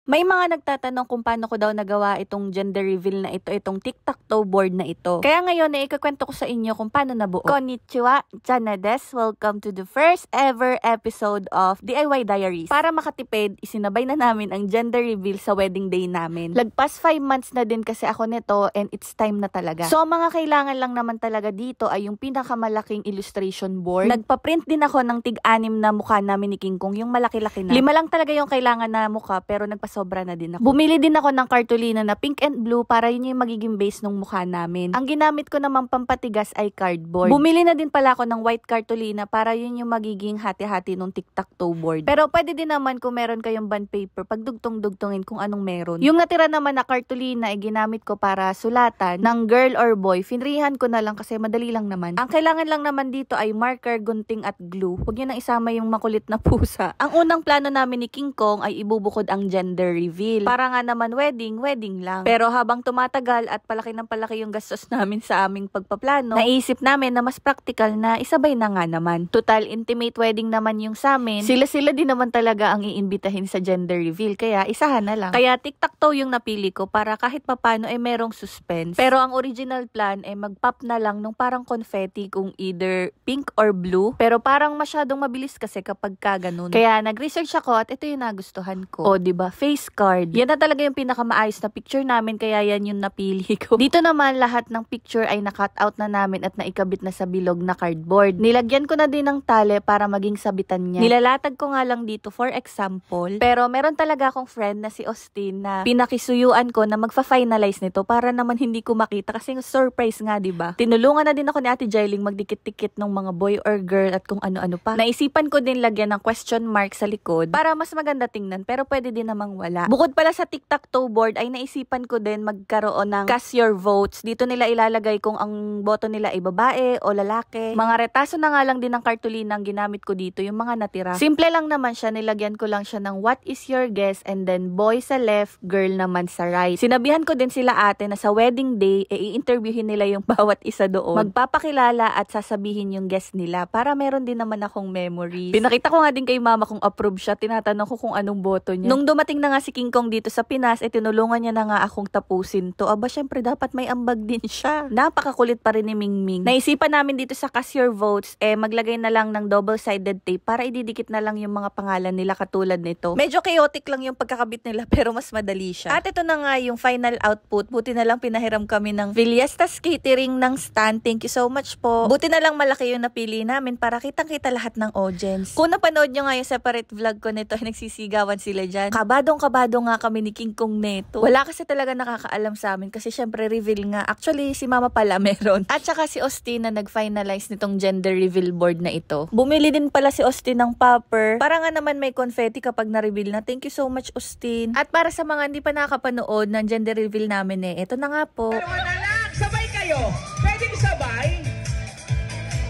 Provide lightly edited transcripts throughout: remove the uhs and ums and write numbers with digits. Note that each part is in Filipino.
May mga nagtatanong kung paano ko daw nagawa itong gender reveal na ito, itong tic-tac-toe board na ito. Kaya ngayon, ikakwento ko sa inyo kung paano nabuo. Konnichiwa, Jana des. Welcome to the first ever episode of DIY Diaries. Para makatipid, isinabay na namin ang gender reveal sa wedding day namin. Lagpas 5 months na din kasi ako nito and it's time na talaga. So, mga kailangan lang naman talaga dito ay yung pinakamalaking illustration board. Nagpa-print din ako ng tig-anim na mukha namin ni King Kong, yung malaki-laki na. 5 lang talaga yung kailangan na mukha pero sobra na din ako. Bumili din ako ng cartolina na pink and blue para yun yung magiging base ng mukha namin. Ang ginamit ko naman pampatigas ay cardboard. Bumili na din pala ako ng white cartolina para yun yung magiging hati-hati ng tic-tac-toe board. Pero pwede din naman kung meron kayong bond paper, pagdugtong-dugtongin kung anong meron. Yung natira naman na cartolina ay ginamit ko para sulatan ng girl or boy. Finrihan ko na lang kasi madali lang naman. Ang kailangan lang naman dito ay marker, gunting at glue. Huwag nyo nang isama yung makulit na pusa. Ang unang plano namin ni King Kong ay ibubukod ang gender reveal. Para nga naman wedding lang. Pero habang tumatagal at palaki ng palaki yung gastos namin sa aming pagpaplano, naisip namin na mas practical na isabay na nga naman. Total intimate wedding naman yung sa amin. Sila din naman talaga ang iimbitahin sa gender reveal. Kaya isahan na lang. Kaya tic-tac-toe yung napili ko para kahit papano ay merong suspense. Pero ang original plan ay mag-pop na lang nung parang confetti kung either pink or blue. Pero parang masyadong mabilis kasi kapag ganun. Kaya nag-research ako at ito yung nagustuhan ko. O diba, face card. Yan na talaga yung pinakamaayos na picture namin kaya yan yung napili ko. Dito naman lahat ng picture ay na-cut out na namin at naikabit na sa bilog na cardboard. Nilagyan ko na din ng tali para maging sabitan niya. Nilalatag ko nga lang dito for example. Pero meron talaga akong friend na si Austin na pinakisuyuan ko na magfa-finalize nito para naman hindi ko makita kasi surprise nga, diba? Tinulungan na din ako ni Ate Jailing magdikit-dikit ng mga boy or girl at kung ano-ano pa. Naisipan ko din lagyan ng question mark sa likod para mas maganda tingnan pero pwede din namang wala. Bukod pala sa tic-tac-toe board ay naisipan ko din magkaroon ng cast your votes. Dito nila ilalagay kung ang boto nila ay babae o lalaki. Mga retaso na nga lang din ng cartolina ang ginamit ko dito, yung mga natira. Simple lang naman siya, nilagyan ko lang siya ng what is your guess and then boy sa left, girl naman sa right. Sinabihan ko din sila ate na sa wedding day, i-interviewin nila yung bawat isa doon. Magpapakilala at sasabihin yung guess nila para meron din naman akong memories. Pinakita ko nga din kay mama kung approve siya, tinatanong ko kung anong boto niya. Nung dumating na nga si King Kong dito sa Pinas, tinulungan niya na nga akong tapusin to. Aba, syempre dapat may ambag din siya. Napakakulit pa rin ni Mingming. Naisipan namin dito sa cast your votes, maglagay na lang ng double-sided tape para ididikit na lang yung mga pangalan nila katulad nito. Medyo chaotic lang yung pagkakabit nila pero mas madali siya. At ito na nga yung final output. Buti na lang pinahiram kami ng Villastas Catering ng stand. Thank you so much po. Buti na lang malaki yung napili namin para kitang-kita lahat ng audience. Kung napanood nyo nga yung separate vlog ko nito, nagsisigawan sila dyan. Kabadong-kabado nga kami ni King Kong neto. Wala kasi talaga nakakaalam sa amin kasi syempre reveal nga. Actually, si mama pala meron. At saka si Austin na nag-finalize nitong gender reveal board na ito. Bumili din pala si Austin ng popper. Para nga naman may confetti kapag na-reveal na. Thank you so much, Austin. At para sa mga hindi pa nakakapanood ng gender reveal namin ito na nga po. Pero anak, sabay kayo. Pwedeng sabay?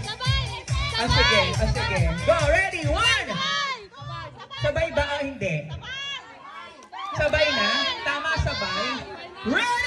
Sabay! Sige. Go, ready? 1! Sabay ba o hindi? Sabay na? Tama, sabay. Ready!